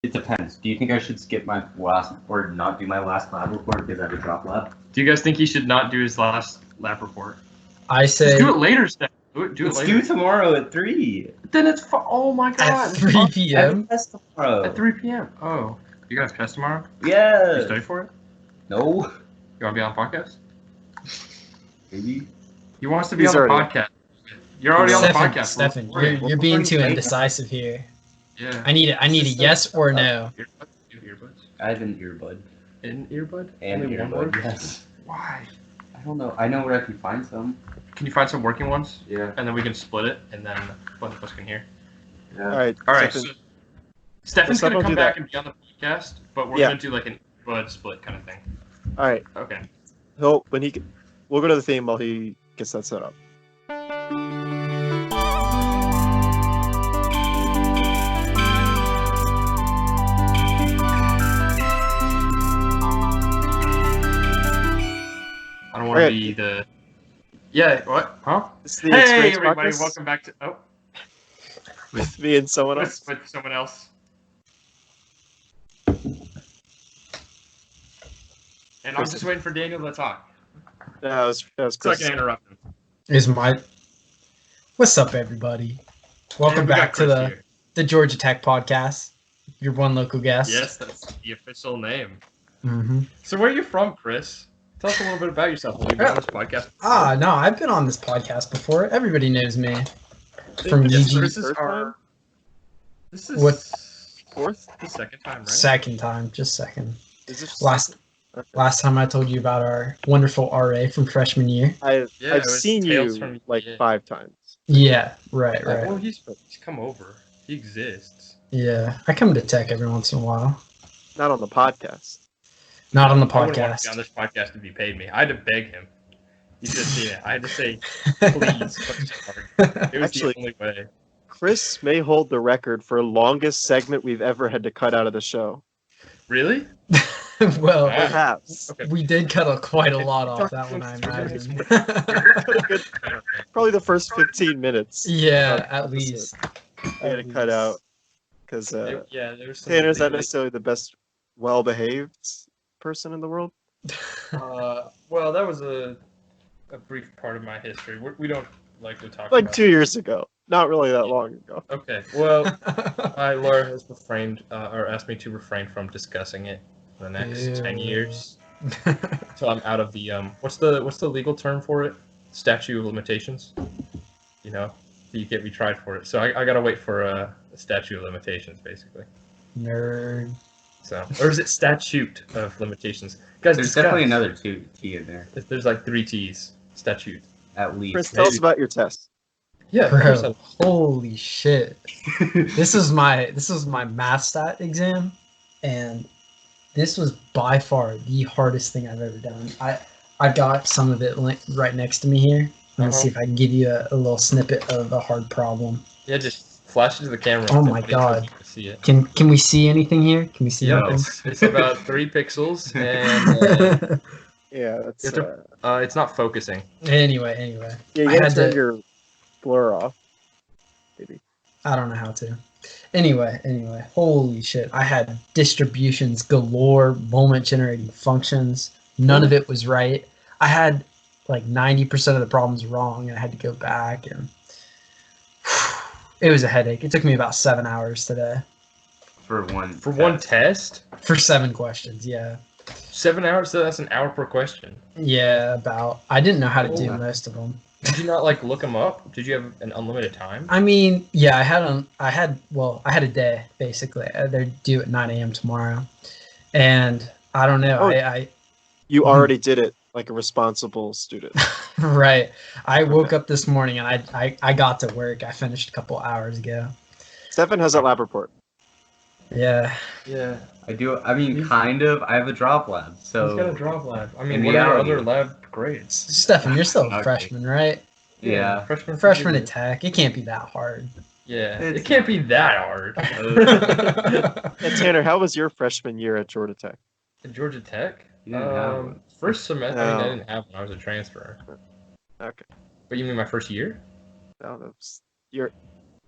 It depends. Do you think I should skip my last or not do my last lab report because I have a drop lab? Do you guys think he should not do his last lab report? I say Just do it later, Steph. Do it Let's later. do tomorrow at 3. Then it's oh my god. at 3 I have a p.m. test tomorrow. At 3 p.m. Oh, you guys test tomorrow? Yeah. You study for it? No. You want to be on the podcast? Maybe. He wants to be He's on the already- podcast. You're already on the podcast. Stefan, We're- you're being too already- indecisive here. Yeah. I need a yes or no. Earbuds? You have earbuds? I have an earbud. An earbud? And Only one earbud, word? yes. Why? I don't know. I know where I can find some. Can you find some working ones? Yeah. And then we can split it, and then both of us can hear. Yeah. All right. All right. Stefan, So Stefan's Stefan gonna come do back that. and be on the podcast, but we're Yeah. gonna do like an earbud split kind of thing. all right. Okay. We'll go to the theme while he gets that set up. I don't want to Okay. be the. Yeah. What? Huh? This is the Hey Experience everybody! Podcast Welcome back to. Oh, with me and someone else. with someone else. And I'm just waiting for Daniel to talk, That was so I Chris. can interrupt him. Is my what's up, everybody? Welcome And we got back to Chris here. the Georgia Tech podcast. Your one local guest. Yes, that's the official name. Mm-hmm. So where are you from, Chris? Tell us a little bit about yourself. Have you been on this podcast? Ah, no, I've been on this podcast before. Everybody knows me from This UG. is This is third our. time? This is What? Fourth? the second time, right? Second time, just second. Is this Last time I told you about our wonderful RA from freshman year. I've Yeah, it was seen Tales you from- like yeah. 5 times. Yeah, right. Well, he's come over. He exists. Yeah, I come to Tech every once in a while. Not on the podcast. Not on the I wouldn't want to podcast. be on this podcast if he paid me. I had to beg him. You should have seen it. I had to say, please. It was Actually- the only way. Chris may hold the record for longest segment we've ever had to cut out of the show. Really? Well, Yeah. Perhaps. Okay. we did cut quite a lot off that one, I imagine. Probably the first 15 minutes. Yeah, at Episode. least. I had to cut out because Yeah, there's some. Tanner's not necessarily the best well-behaved person in the world. Well, that was a brief part of my history. We don't like to talk Like about 2 years ago. Not really that long ago. Okay, well, Laura has refrained or asked me to refrain from discussing it for the next 10 Ew. years. So I'm out of the what's the legal term for it? Statute of limitations. You know, you get retried for it. So I gotta wait for a statute of limitations, basically. Nerd. So, or is it statute of limitations? Guys, There's discuss. definitely another T in there, There's like 3 T's. Statute. at least. Chris, tell us about your test. Yeah, of course Bro, holy shit. This was my math stat exam, and this was by far the hardest thing I've ever done. I got some of it right next to me here. Let me see if I can give you a little snippet of a hard problem. Yeah, just flash it to the camera. Oh my Nobody God. can see it. Can we see anything here? Can we see Yeah, anything? it's about 3 pixels, and Yeah, that's You have it's not focusing. Anyway, yeah. You I gotta had turn to- your blur off. Maybe. I don't know how to. Anyway, holy shit. I had distributions galore, moment generating functions. None of it was right. I had like 90% of the problems wrong, and I had to go back, and it was a headache. It took me about 7 hours today For one. For one test, for 7 questions. Yeah. 7 hours. So that's an hour per question. Yeah, about. I didn't know how to do Oh. most of them. Did you not like look them up? Did you have an unlimited time? I mean, yeah, I had a day basically. They're due at 9 a.m. tomorrow, and I don't know. Oh. I You already did it like a responsible student. right. I woke up this morning and I got to work. I finished a couple hours ago. Stefan has that lab report. Yeah. Yeah, I do. I mean, kind of. I have a drop lab, so. He's got a drop lab. I In mean, what are your reality- other lab grades? Stefan, you're still a Okay. freshman, right? Yeah. Freshman Freshman at Tech. It can't be that hard. Yeah, It's- it can't be that hard. Yeah, Tanner, how was your freshman year at Georgia Tech? At Georgia Tech. You didn't have one. First semester. I mean, I No. didn't have one. I was a transfer. Okay. But you mean my first year? No, that's you're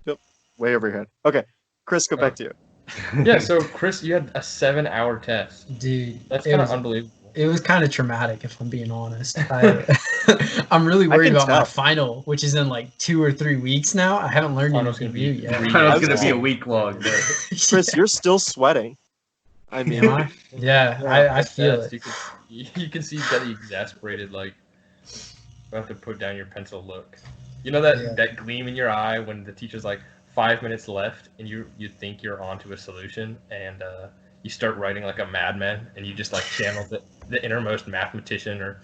yep, way over your head. Okay. Chris, go back to you. Yeah, so Chris, you had a 7-hour test. Dude, That's it kind of was unbelievable. it was kind of traumatic if I'm being honest. I'm really I worried can about my tell. final, which is in like 2 or 3 weeks now. I haven't learned Final's anything gonna be new yet. 3 I days was gonna be a long. week long. But Chris, you're still sweating. I mean, Am I? Yeah, I feel Test, it. you can see that exasperated, like, about to put down your pencil look. You know that Yeah. that gleam in your eye when the teacher's like 5 minutes left and you think you're onto a solution and you start writing like a madman and you just like channel the innermost mathematician or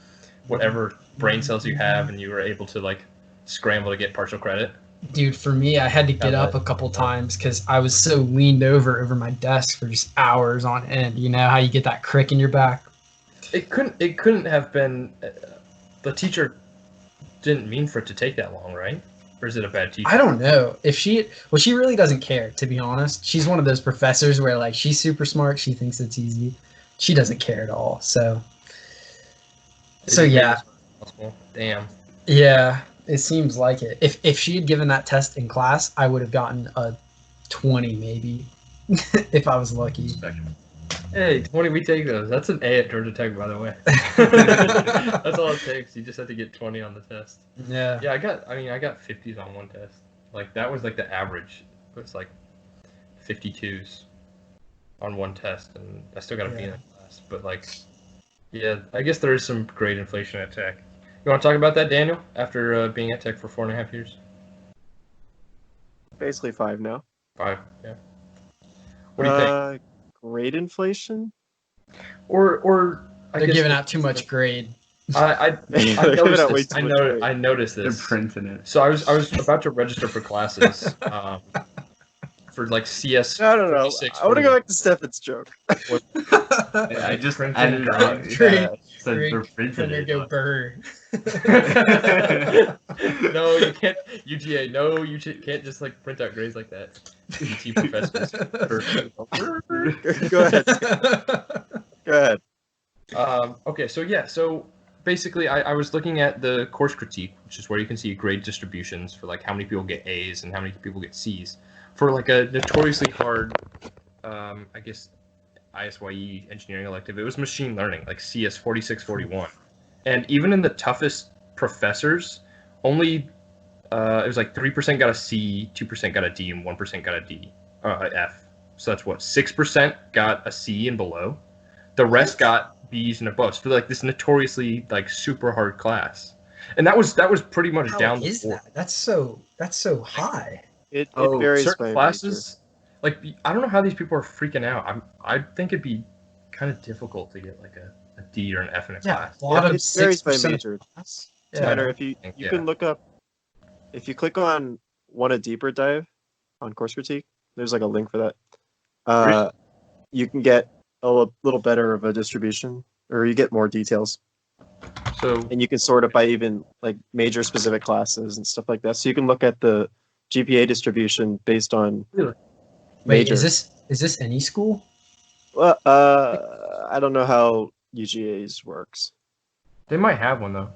whatever brain cells you have and you were able to like scramble to get partial credit. Dude, for me, I had to get up a couple times because I was so leaned over my desk for just hours on end. You know how you get that crick in your back? It couldn't have been the teacher didn't mean for it to take that long, right? Or is it a bad teacher? I don't know if she really doesn't care, to be honest. She's one of those professors where like she's super smart, she thinks it's easy. She doesn't care at all. So yeah. Damn. Yeah, it seems like it. If she had given that test in class, I would have gotten a 20 maybe if I was lucky. Hey, 20, we take those. That's an A at Georgia Tech, by the way. That's all it takes. You just have to get 20 on the test. Yeah. Yeah, I got 50s on one test. Like, that was like the average. It was like 52s on one test, and I still got a B in that class. But, like, yeah, I guess there is some grade inflation at Tech. You want to talk about that, Daniel, after being at Tech for 4.5 years? basically 5 now. 5, yeah. What do you think? Grade inflation? Or I They're guess giving out too much grade. I They're giving out way noticed this. too much grade. I noticed they're this. printing it. So I was about to register for classes for like CS. No. I 46, want to go 41. back to Stefan's joke. I just Printing added drawing. it. Grade- Said they're Grade printing printer it. go burr. No, you can't. UGA, no, you can't just like print out grades like that. UT professors. Go ahead. Go ahead. Okay, so basically, I was looking at the course critique, which is where you can see grade distributions for like how many people get A's and how many people get C's for like a notoriously hard, I guess, ISYE engineering elective. It was machine learning, like CS 4641, and even in the toughest professors, only it was like 3% got a C, 2% got a D, and 1% got a D, F. So that's what 6% got a C and below. The rest got B's and above. So like this notoriously like super hard class, and that was pretty much How down is the board. that? That's so high. It varies Certain by classes, like I don't know how these people are freaking out. I think it'd be kind of difficult to get like a D or an F in a class. A lot major. of It varies by 6% major. class. Tanner, if you can look up, if you click on want a deeper dive on course critique, there's like a link for that. You can get a little better of a distribution, or you get more details. So And you can sort it by even like major specific classes and stuff like that. So you can look at the GPA distribution based on Really? Wait, major. is this any school? Well, I don't know how UGA's works. they might have one though.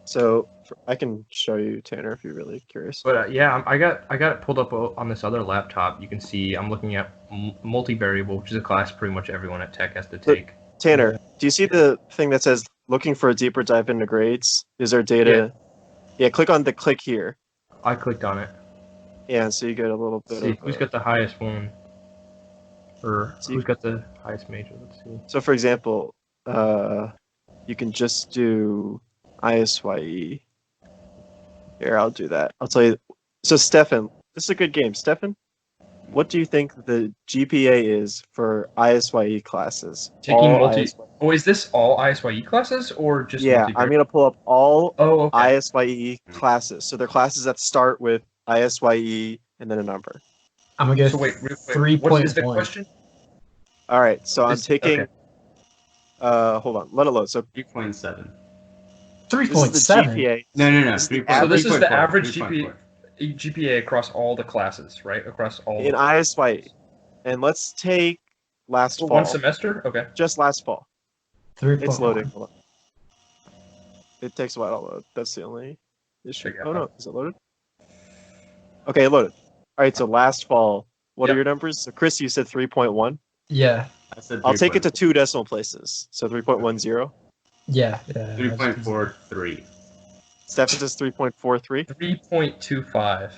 So I can show you, Tanner, if you're really curious. But yeah, I got it pulled up on this other laptop. You can see I'm looking at multivariable, which is a class pretty much everyone at Tech has to take. Tanner, do you see the thing that says looking for a deeper dive into grades? Is there data? Yeah, click on the click here. I clicked on it. Yeah, so you get a little bit See of who's got the highest one, or who's got the highest major. Let's see. So for example, you can just do ISYE. Here, I'll do that. I'll tell you. So Stefan, this is a good game. Stefan, what do you think the GPA is for ISYE classes? Taking All multi. ISYE. Oh, is this all ISYE classes or just? Yeah, I'm gonna pull up all Oh, okay. ISYE classes. So they're classes that start with ISYE and then a number. I'm gonna go So wait, real quick. What is the 3.1. question? All right, so I'm This- taking. okay. Hold on, let it load. So 3.7. this is the 3.7. GPA. No. This is the 3.4, So this is the 3.4, average 3.4. GPA across all the classes, right? Across all. In ISYE, and let's take last For fall. one semester. Okay. Just last fall. 3.1. It's loading. Hold on. It takes a while to load. That's the only issue. Okay, Oh no, is it loaded? Okay, it loaded. All right, so last fall, What are Yep. your numbers? So Chris, you said 3.1. Yeah. I said I'll take it to 3.4. 2 decimal places. So 3.10. Yeah. 3.43. Stefan says 3.43. 3.25.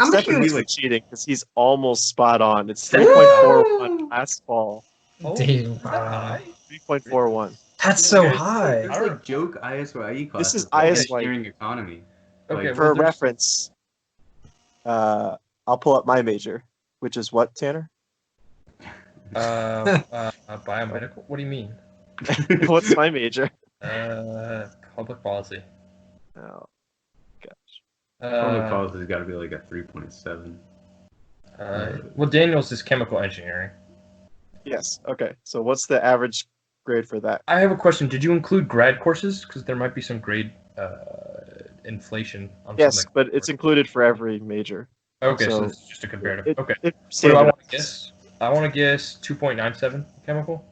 I'm gonna Stefan go is cheating because he's almost spot on. It's Woo! 3.41 last fall. Oh, Dude, is that wow. high? 3.41. That's so There's high. like joke ISYE classes. This is like ISYE. engineering economy. Okay, Like, For well, there's- reference, I'll pull up my major, which is what, Tanner? biomedical. What do you mean? What's my major? Public policy. Oh, gosh. public Uh, policy has got to be like a 3.7. well, Daniel's is chemical engineering. Yes. Okay. So what's the average grade for that? I have a question. Did you include grad courses? Because there might be some grade inflation on Yes, something. but it's included for every major. Okay, so so this is just a comparative. It, Okay. it What do I want to standardizes. guess? I want to guess 2.97 chemical.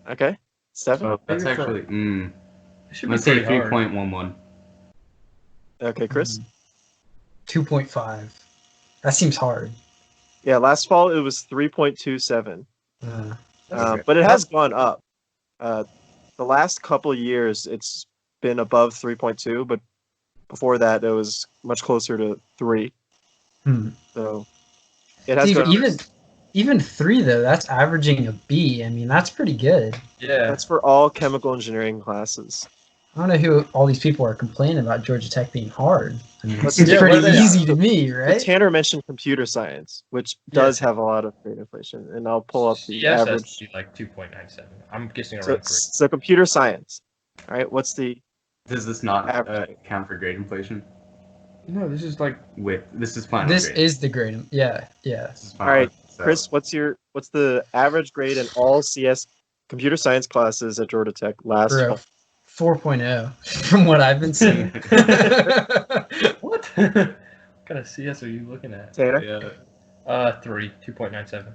Okay. Stefan? Oh, that's Maybe for- actually. It I'm should gonna be say pretty hard. 3.11. Okay, Chris? 2.5. That seems hard. Yeah, last fall it was 3.27. Uh, Okay. But it has gone up. The last couple years it's been above 3.2, but before that it was much closer to 3. hmm. So it has Dude, gone up. even 3 though, that's averaging a B. I mean, that's pretty good. Yeah. That's for all chemical engineering classes. I don't know who all these people are complaining about Georgia Tech being hard. I mean, it Let's seems see, pretty what are they- easy to me, But right? Tanner mentioned computer science, which does have a lot of grade inflation, and I'll pull up the Yes, average. that's like 2.97. I'm guessing So, around 3. so computer science. All right, what's the Does this not Average. count for grade inflation? No, this is like This is final This grade. is the grade. Yeah, yeah. This is All right, so- Chris? What's the average grade in all CS computer science classes at Georgia Tech last Bro, fall? 4.0 from what I've been seeing. what? What kind of CS are you looking at? Tanner? Yeah. 2.97.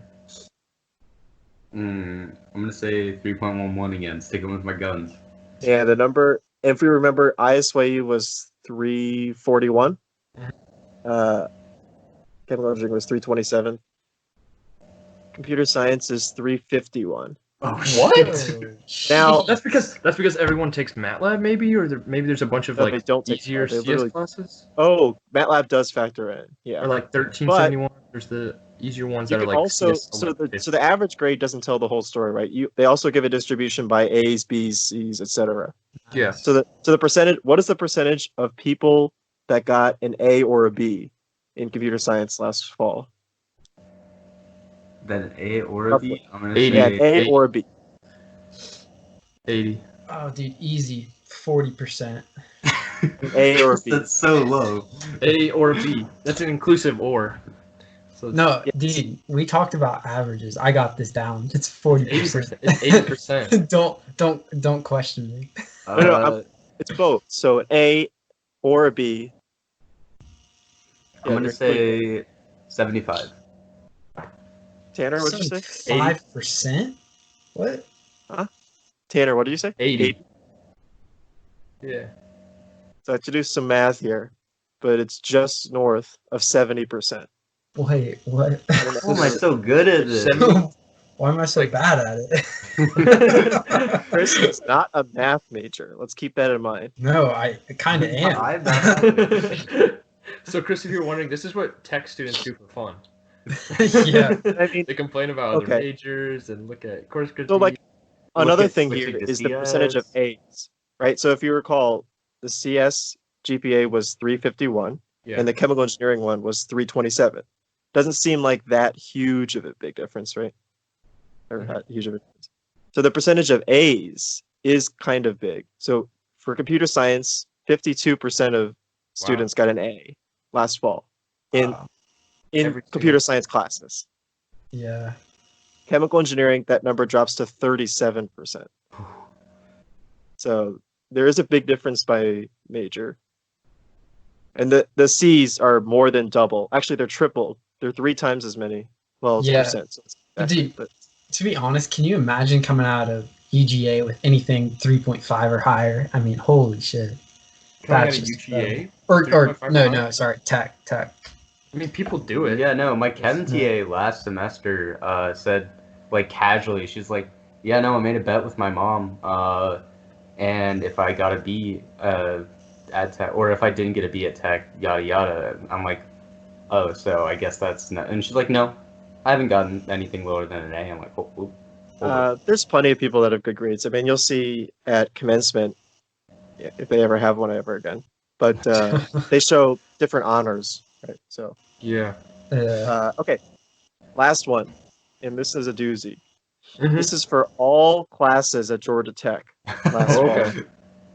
I'm gonna say 3.11 again. Sticking with my guns. Yeah, the number. If we remember, ISYE was 341. Chemical engineering was 327. Computer science is 351. Oh What? Now- That's because everyone takes MATLAB, maybe, or maybe there's a bunch of No, they like don't take easier MATLAB, they CS literally- classes, Oh, MATLAB does factor in. Yeah. or like 1371. There's the easier ones You that are can like also CS so the 1150. average grade doesn't tell the whole story, right? They also give a distribution by A's, B's, C's, etc. Yeah. So the percentage. What is the percentage of people that got an A or a B in computer science last fall? Then A or a B. I'm gonna 80. Yeah, say an A Eight. or a B. 80. Oh, dude, easy. 40%. A or B. That's so low. A or B. That's an inclusive or. So it's No, Yes. dude, we talked about averages. I got this down. It's 40%. 80%. It's 80%. Don't question me. No, it's both. So an A or a B. I'm gonna you're say 75. Tanner, what'd you say? 5%? What? Tanner, what did you say? 80. Yeah. So I have to do some math here, but it's just north of 70%. Wait, what? Oh, am I so good at this? Why am I so bad at it? Chris is not a math major. Let's keep that in mind. No, I kind of am. So, Chris, if you're wondering, this is what tech students do for fun. Yeah. I mean, They complain about other Okay. majors and look at course critique. so like another at thing switching here to is the percentage of CS. A's, right? So if you recall, the CS GPA was 351 yeah. and the chemical engineering one was 327. Doesn't seem like that huge of a big difference, right? Or Mhm. not huge of a difference. So the percentage of A's is kind of big. So for computer science, 52% of students got an A last fall in Wow. Every computer single- science classes. Yeah. Chemical engineering, that number drops to 37%. So there is a big difference by major. And the C's are more than double. Actually, they're triple. They're 3 times as many. Well, it's Yeah. percent. So it's But actually- dude, to be honest, can you imagine coming out of UGA with anything 3.5 or higher? I mean, holy shit. Coming out That's of just UGA? Or 3.5 or no, higher? no, sorry, tech. I mean, people do it. Yeah, no, my chem TA last semester said, like, casually, she's like, yeah, no, I made a bet with my mom, and if I got a B at tech, or if I didn't get a B at tech, yada yada. I'm like, oh, so I guess that's not. And she's like, no, I haven't gotten anything lower than an A. I'm like, hold on. There's plenty of people that have good grades. I mean, you'll see at commencement, if they ever have one ever again. But they show different honors, right? So, Yeah. okay, last one, and this is a doozy. Mhm. This is for all classes at Georgia Tech. Last fall. Okay.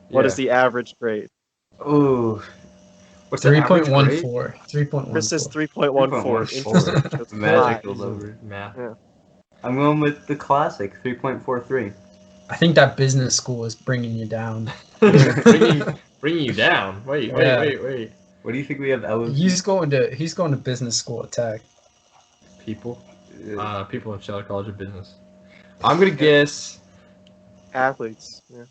What is the average grade? Ooh, What's the average grade? 3.14. 3.14. Chris says 3.14. 3.14. Interesting. That's magic high. all over. Math. Yeah. I'm going with the classic 3.43. I think that business school is bringing you down. bringing you down. Wait. What do you think we have? He's going to business school at Tech. People in Scheller College of Business. I'm gonna guess Athletes. Yeah.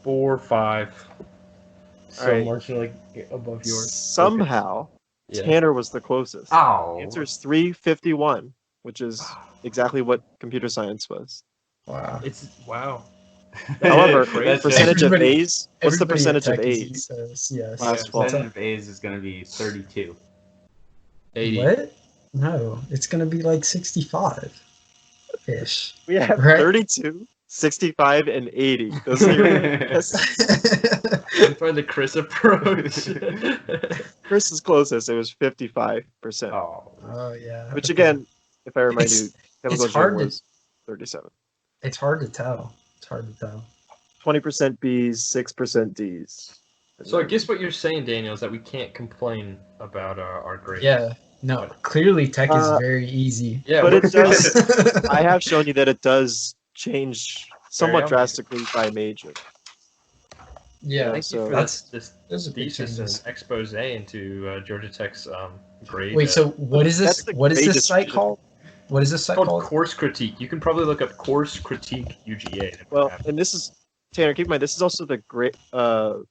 3.45. So Alright. marginally above yours. Somehow, Yeah. Tanner was the closest. Oh. The answer is 351, which is exactly what computer science was. Wow. Wow. However, That's percentage of everybody- A's. What's the Everybody at percentage of Tech A's? Yes. Last fall. Percentage of A's is going to be 32. 80. What? No, it's gonna be like 65-ish. We have Right. 32, 65, and 80. Those are your That's why the Chris approach. Chris is closest. It was 55%. Oh. Oh yeah. Which okay. again, if I remind It's- you, chemical it's hard engineering to- was 37. It's hard to tell. 20% B's, 6% D's. So I guess what you're saying, Daniel, is that we can't complain about our grades. Yeah. No, clearly Tech is Uh, very easy. Yeah, But we're- it does. I have shown you that it does change somewhat Very drastically by major. Yeah, Thank you so- for That's- this those are big thesis changes. and expose into Georgia Tech's grade. Wait, so what is That's this? the What is grade this site distribution. called? What is this it's site called called? course critique. You can probably look up course critique UGA. Well, and this is Tanner. Keep in mind, this is also the great. What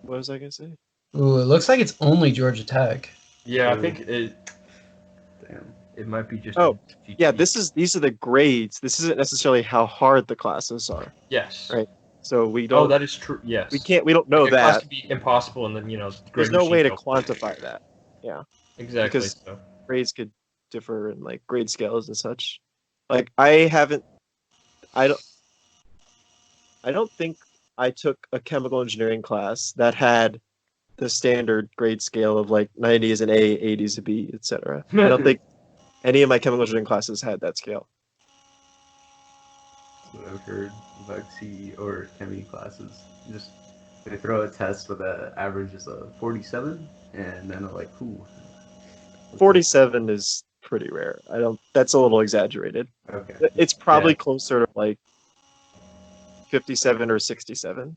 was I gonna say? Ooh, it looks like it's only Georgia Tech. yeah, I think Damn. it might be just. Oh, a Yeah, GT. these are the grades. This isn't necessarily how hard the classes are. Yes. Right. So we Oh, don't. that is true. Yes. We don't know Like, a class that. could be impossible, and then There's grade no way to machine quantify that. Exactly. because- So. Grades could differ in like grade scales and such. Like I don't think I took a chemical engineering class that had the standard grade scale of like 90 is an A, 80 is a B, etc. I don't think any of my chemical engineering classes had that scale. That's what I've heard about CE or chemistry classes. Just they throw a test with an average is a 47, and then they're like, "Ooh." 47 is pretty rare. That's a little exaggerated. Okay. It's probably closer to like 57 or 67.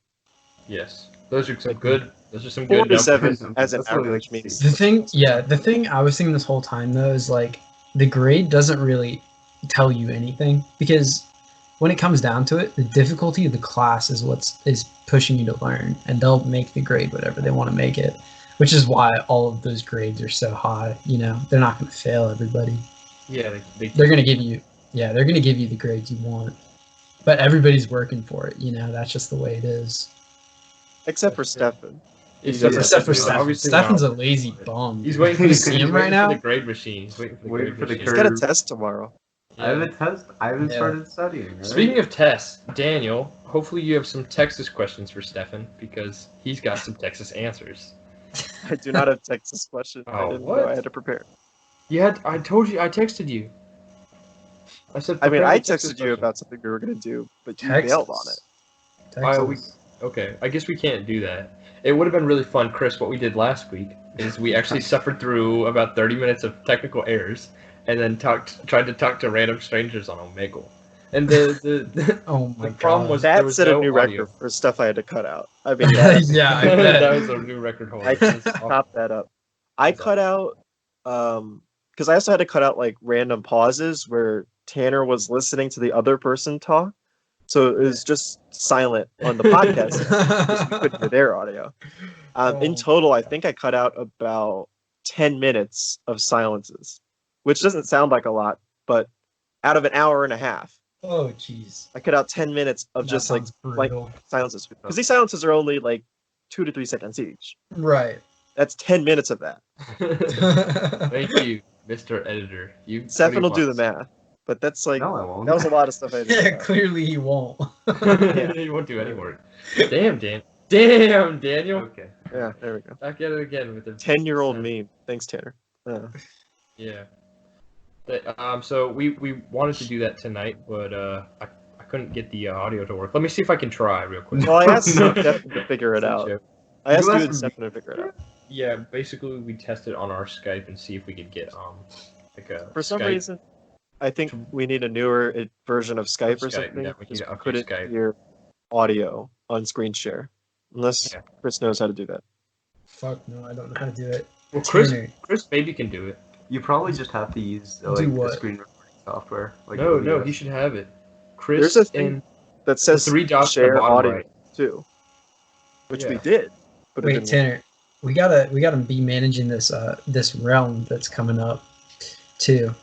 Yes. Those are some good. Those are some good numbers. 47 as an That's what we average like to means. see. The thing I was thinking this whole time though is like the grade doesn't really tell you anything because when it comes down to it, the difficulty of the class is is pushing you to learn, and they'll make the grade whatever they want to make it, which is why all of those grades are so high. You know, they're not going to fail everybody. Yeah, They're going to give you, they're going to give you the grades you want, but everybody's working for it. You know, that's just the way it is. Except for Stefan. Except Except for Stefan. Stefan. Obviously Stefan's not. a lazy bum. He's waiting for the, You see he's him right waiting for now? the grade machine. He's waiting for the Waiting grade for the machine. He's got a Curve. test tomorrow. I have a test. I haven't Yeah. started studying. Right? Speaking of tests, Daniel, hopefully you have some Texas questions for Stefan because he's got some Texas answers. I do not have Texas questions. I Oh, didn't what? know I had to prepare. I told you. I texted you. I said. I mean, prepare I the Texas texted you question. about something we were going to do, but you Texas. bailed on it. Texas. Okay, I guess we can't do that. It would have been really fun, Chris. What we did last week is we actually suffered through about 30 minutes of technical errors, and then tried to talk to random strangers on Omegle. And the Oh my the problem God. was there That was set no a new audio. record for stuff I had to cut out. I mean, that, Yeah, I bet. that was a new record holder. I can top that up. I cut out, because I also had to cut out like random pauses where Tanner was listening to the other person talk. So it was just silent on the podcast because we couldn't hear their audio. In total, I think I cut out about 10 minutes of silences, which doesn't sound like a lot, but out of an hour and a half, Oh, jeez. I cut out 10 minutes of That just like sounds brutal. silences. Because these silences are only like 2 to 3 seconds each. Right. That's 10 minutes of that. Thank you, Mr. Editor. Stefan will do the math, but that's like No, I won't. that was a lot of stuff I did. Yeah, clearly he won't. Yeah. You won't do any work. Damn, Damn, Daniel. Okay. Yeah, there we go. Back at it again with the 10-year-old meme. Thanks, Tanner. Yeah. So we wanted to do that tonight, but I couldn't get the audio to work. Let me see if I can try real quick. Well, I asked No. Stefan to figure it It's a out. joke. I asked You you asked and me- Stefan to figure it out. Yeah, basically we tested on our Skype and see if we could get like a For some Skype. reason, I think we need a newer version of Skype or Skype, something. yeah, we need because to we update couldn't Skype. hear audio on screen share. Unless Yeah. Chris knows how to do that. Fuck no, I don't know how to do it. Well, Tanner. Chris maybe can do it. You probably just have to use Do like what? the screen recording software. Like No, OBS. he should have it. Chris There's a thing and That says the 3 dots at the share bottom audio right. too, which we Yeah. did. But it Wait, didn't work. Tanner, we gotta be managing this realm that's coming up too.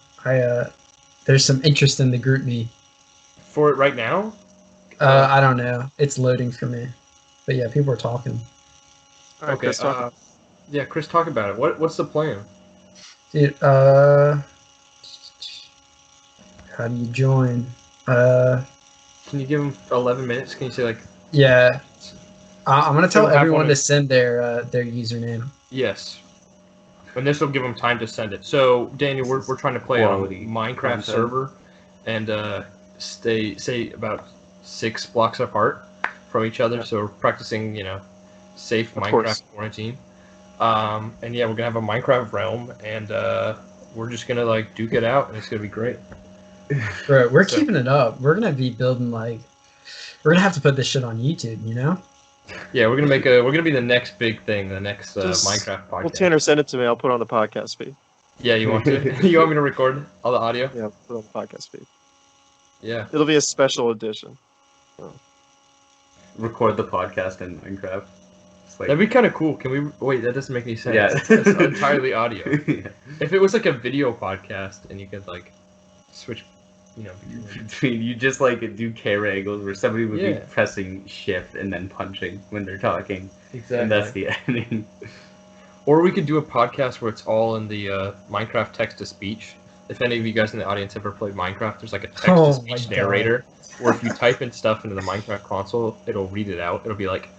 There's some interest in the group me. For it right now. I don't know. It's loading for me. But yeah, people are talking. All right, Okay. Chris, talk. Yeah, Chris, talk about it. What's the plan? Dude, how do you join? Can you give him 11 minutes? Can you say like Yeah. I'm gonna tell We'll have everyone one to of- send their username. yes? And this will give him time to send it. So Daniel, we're trying to play on a Quality Minecraft content. server, and stay about 6 blocks apart from each other. So we're practicing, safe Of Minecraft course. quarantine. And yeah, we're gonna have a Minecraft realm, and we're just gonna like duke it out, and it's gonna be great. Bro, we're So- keeping it up. We're gonna be building we're gonna have to put this shit on YouTube, you know? Yeah, we're gonna be the next big thing, the next Just- Minecraft podcast. Well, Tanner, send it to me. I'll put it on the podcast feed. Yeah, you want to? You want me to record all the audio? Yeah, I'll put it on the podcast feed. Yeah. It'll be a special edition. Record the podcast in Minecraft. It's like, That'd be kind of cool. Can we wait? That doesn't make any sense. Yeah. That's entirely audio. yeah. If it was like a video podcast and you could like switch, between You just like do camera angles where somebody would Yeah. be pressing shift and then punching when they're talking, exactly. and that's the editing. Or we could do a podcast where it's all in the Minecraft text to speech. If any of you guys in the audience ever played Minecraft, there's like a text to Oh speech my God. narrator, where if you type in stuff into the Minecraft console, it'll read it out. It'll be like,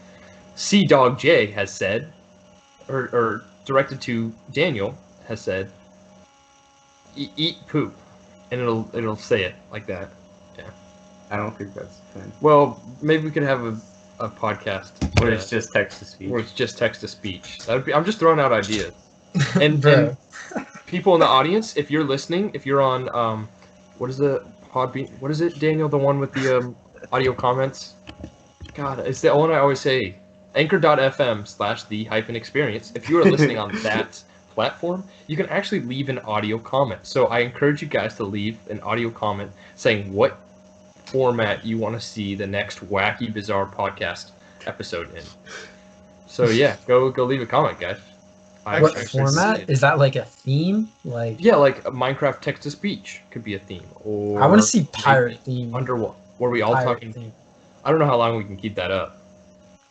Sea Dog J has said, or directed to Daniel has said, eat poop, and it'll say it like that. I don't think that's the thing. Well, maybe we could have a podcast Where it's just text to speech. where it's just text to speech. That would be. I'm just throwing out ideas. And Bro. people in the audience, if you're listening, if you're on what is the Podbean? What is it, Daniel? The one with the audio comments? God, it's the one I always say. Anchor.fm/the-experience. If you are listening on that platform, you can actually leave an audio comment. So I encourage you guys to leave an audio comment saying what format you want to see the next wacky, bizarre podcast episode in. So yeah, go leave a comment, guys. I What actually see format? it. Is that like a theme? Like Yeah, like a Minecraft text to speech could be a theme. Or I wanna see pirate maybe theme. Underwater, where we all Pirate talking. theme. I don't know how long we can keep that up.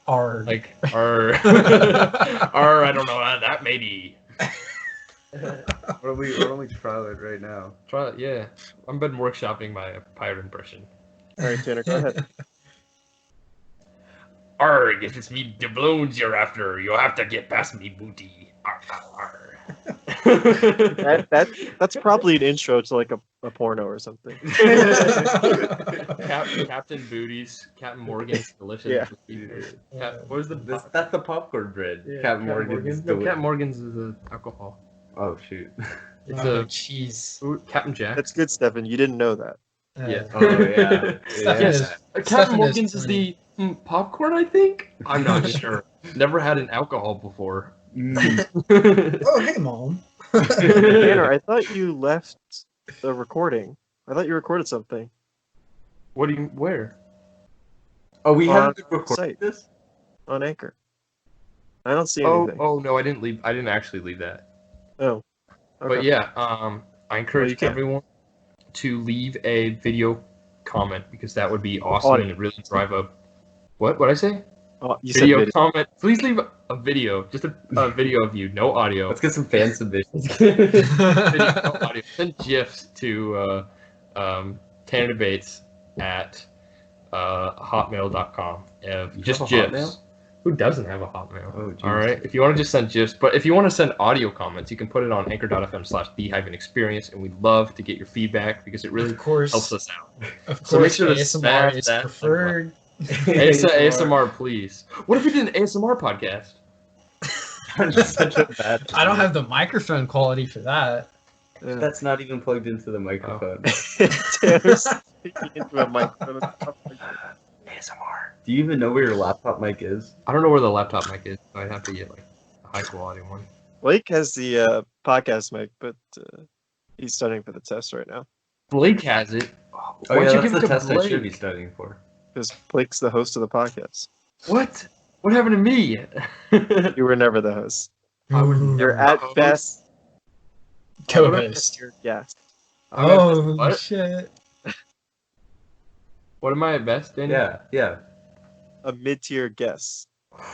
Arg. Like our I don't know that maybe. Why don't we try it right now? Try it, yeah. I've been workshopping my pirate impression. All right, Tanner, go ahead. Arg, if it's me doubloons you're after, you'll have to get past me, booty. Arg, arg. That's probably an intro to like a porno or something. Captain Booty's, Captain Morgan's delicious. Yeah. What was the That's the popcorn bread. Yeah, Captain Morgan's. No, Captain Morgan's is the alcohol. Oh shoot. It's Oh, a jeez. Captain Jack. That's good, Stefan. You didn't know that. Yeah. Oh yeah. Stefan Yeah. is- Captain Stefan is Morgan's is funny. the popcorn, I think. I'm not sure. Never had an alcohol before. Mm. Oh, hey, mom. Tanner, I thought you left the recording. I thought you recorded something. What do you? Where? Oh, we On haven't been our recording site. this? On Anchor. I don't see Oh, anything. oh no, I didn't leave. I didn't actually leave that. Oh. Okay. But yeah, I encourage you can. everyone to leave a video comment because that would be awesome Audio. and it really drive up. What? What I say? Oh, you Video said video. comment. Please leave a video, just a video of you, no audio. Let's get some fan submissions. Video, no audio. Send gifs to tannerdebates@hotmail.com. Just have a gifs. Hotmail? Who doesn't have a Hotmail? Oh, geez. All right. If you want to just send gifs, but if you want to send audio comments, you can put it on anchor.fm/the-experience, and we'd love to get your feedback because it really Of course, helps us out. of So make course, sure to ASMR smash is that preferred. ASMR, please. What if we did an ASMR podcast? Such a bad. I don't have the microphone quality for that. Yeah. That's not even plugged into the microphone. Tanner's speaking into a microphone. ASMR. Do you even know where your laptop mic is? I don't know where the laptop mic is. So I'd have to get like a high quality one. Blake has the podcast mic, but he's studying for the test right now. Blake has it. Oh Why'd yeah, you that's give the it to test I Blake? should be studying for. Because Blake's the host of the podcast. What? What happened to me? You were never the host. I would Ooh. You're never at host. best Co-host. your guest. I'm at best Oh what? shit! What am I at best, Daniel? Yeah. A mid-tier guest.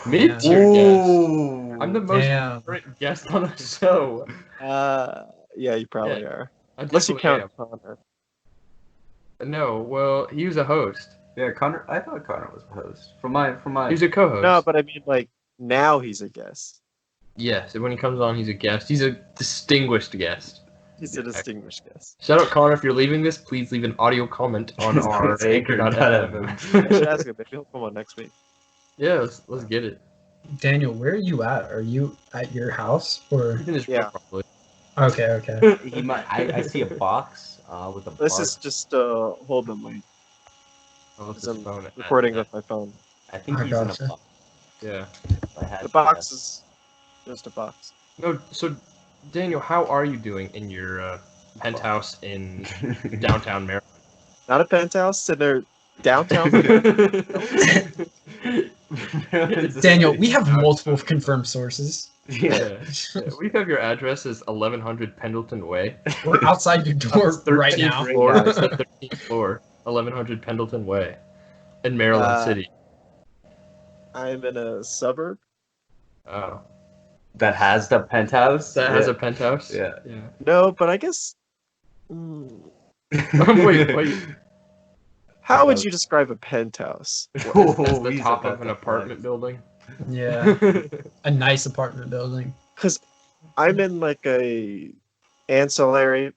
Mid-tier guest. Ooh. I'm the most Damn. current guest on the show. Yeah, you probably Yeah. are. I Unless you definitely count Connor. am. No, well, he was a host. Yeah, Connor. I thought Connor was the host. From my. He was a co-host. No, but I mean, like, now he's a guest. Yes, when he comes on, he's a guest. He's a distinguished guest. He's a distinguished guest. Shout out Connor, if you're leaving this, please leave an audio comment on our anchor.fm. I should ask him. Maybe he'll come on next week. Yeah, let's get it. Daniel, where are you at? Are you at your house or? He's in his Yeah. room, probably. Okay, okay. He might. I see a box. With a. This bar. is just hold them like Oh, that's because his I'm phone. recording with my phone. I think I he's in gotcha. a box. Yeah. I had The box is just a box. No, so Daniel, how are you doing in your penthouse in downtown Maryland? Not a penthouse in their downtown. Daniel, we have multiple confirmed sources. Yeah. Yeah, we have your address as 1100 Pendleton Way. We're outside your door right 13th now. Floor, it's the 13th floor, 1100 Pendleton Way, in Maryland City. I'm in a suburb. Oh, That has the penthouse. that has Yeah. a penthouse. Yeah. Yeah. No, but I guess. Wait. How would you describe a penthouse? As Oh, the he's top about of an to apartment flex. building. Yeah, a nice apartment building. Because I'm in like a ancillary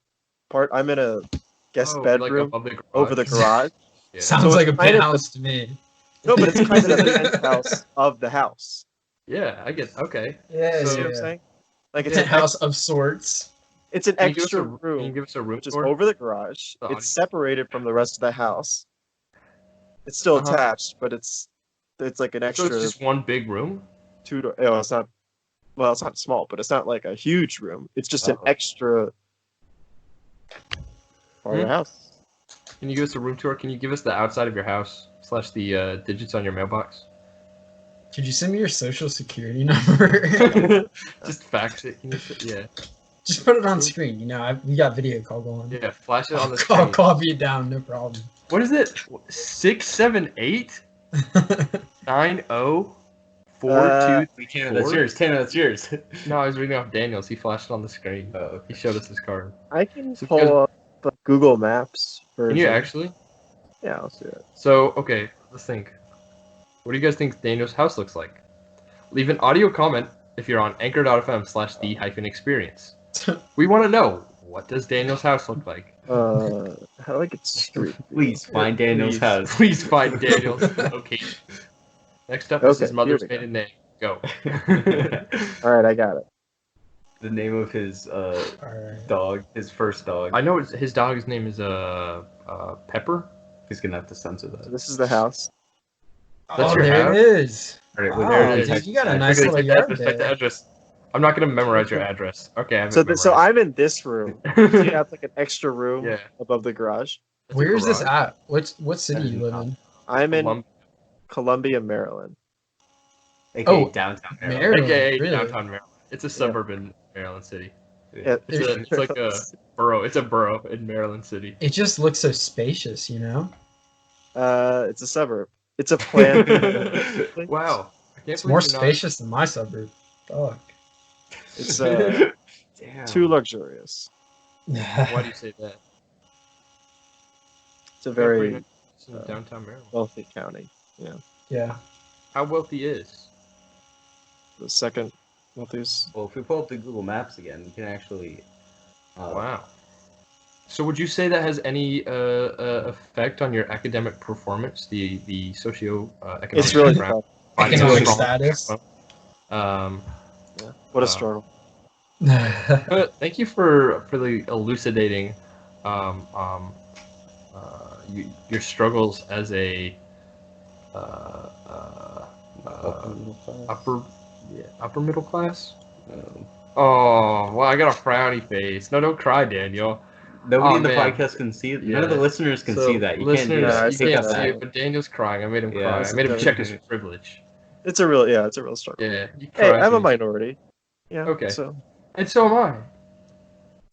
part. I'm in a guest Oh, bedroom above the garage. over the garage. Yeah. Sounds So like a it's kind of penthouse to me. No, but it's kind of the penthouse of the house. Yeah, I get. Okay. Yeah, You So- see what I'm saying? Like it's an penthouse of sorts. it's an Can you give us extra a- Can you room give us a room which is tour? over the garage. The audio. It's separated from the rest of the house. It's still Uh-huh. attached, but it's like an So extra it's just one big room. two-door. Oh, it's not. Well, it's not small, but it's not like a huge room. It's just an Oh. extra part of the house. Can you give us a room tour? Can you give us the outside of your house / the digits on your mailbox? Could you send me your social security number? Just fax it. Can you? Yeah. Just put it on screen. You know, we got video call going. Yeah. Flash it on the I'll screen. copy it down, no problem. What is it? 678 90 4234. That's yours. Tanner, that's yours. No, I was reading off Daniel's. He flashed it on the screen. Oh, okay. He showed us his card. I can So pull because- up the Google Maps version. Can you actually? Yeah, I'll do it. So, okay, let's think. What do you guys think Daniel's house looks like? Leave an audio comment if you're on anchor.fm/the-experience. We want to know, what does Daniel's house look like? How do I get street? Please find Daniel's Please- house. Please find Daniel's location. Next up is Okay, his mother's here we go. maiden name. Go. All right, I got it. The name of his Alright. dog, his first dog. I know his dog's name is Pepper. He's gonna have to censor So that. this is the house. That's Oh, your there house? it is. All right, Wow, well, there it is. dude, you got a I nice figured- little Type yard the address, type the there. address. I'm not gonna memorize your address. Okay, I have So it so memorized. I'm in this room. So you have like an extra room Yeah. above the garage. That's a Where is this garage. at? What city you live in? I'm in Colum- Columbia, Maryland. AKA Oh, downtown Maryland. Maryland. AKA really? downtown Maryland. It's a suburb in Maryland City. Yeah, It's like a borough. It's a borough in Maryland City. It just looks so spacious, you know? It's a suburb. It's a planned. Wow. I can't It's believe more you're not- spacious than my suburb. Fuck. It's Damn. too luxurious. Why do you say that? It's a very It's in downtown Maryland. wealthy county. Yeah. How wealthy is? The second wealthiest. Well, if we pull up the Google Maps again, you can actually. Wow. So would you say that has any effect on your academic performance? The socio economic It's really background? tough. Finding Economic a strong- status. Um, Yeah. What a struggle. thank you for the elucidating your struggles as a upper middle class. Oh well, I got a frowny face. No, don't cry, Daniel. Nobody Oh, in the man. podcast can see it. Yeah. None of the listeners can So, see that. You can't do listeners, that. you Take can't that see back. it, but Daniel's crying. I made him Yeah. cry. I made him check his privilege. It's a real struggle. Yeah, you Hey, cried I'm a too. minority. Yeah. Okay. So And so am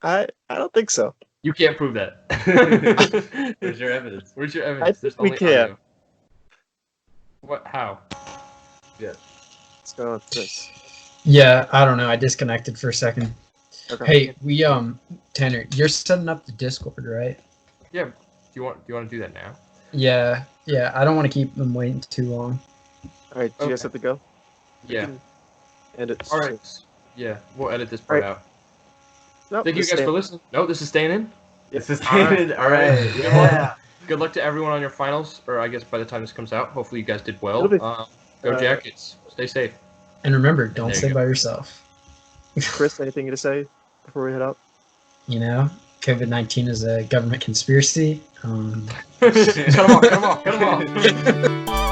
I. I don't think so. You can't prove that. Where's your evidence? Where's your evidence? think we only can. audio. What? How? What's going on with this? Yeah, I don't know. I disconnected for a second. Okay. Hey, we Tanner, you're setting up the Discord, right? Yeah. Do you want to do that now? Yeah. I don't want to keep them waiting too long. All right. Do you guys Okay. have to go? Yeah. And it's All right. Yeah, we'll edit this part All out. Nope, Thank you just guys stay- for listening. No, this is staying in. This is All right. David. All right. Good Yeah. Good luck to everyone on your finals, or I guess by the time this comes out, hopefully you guys did well. It'll be- Go Jackets. Stay safe. And remember, don't There you stay go. by yourself. Chris, anything to say before we head out? You know, COVID-19 is a government conspiracy. Cut him off. Cut him off. Cut him off.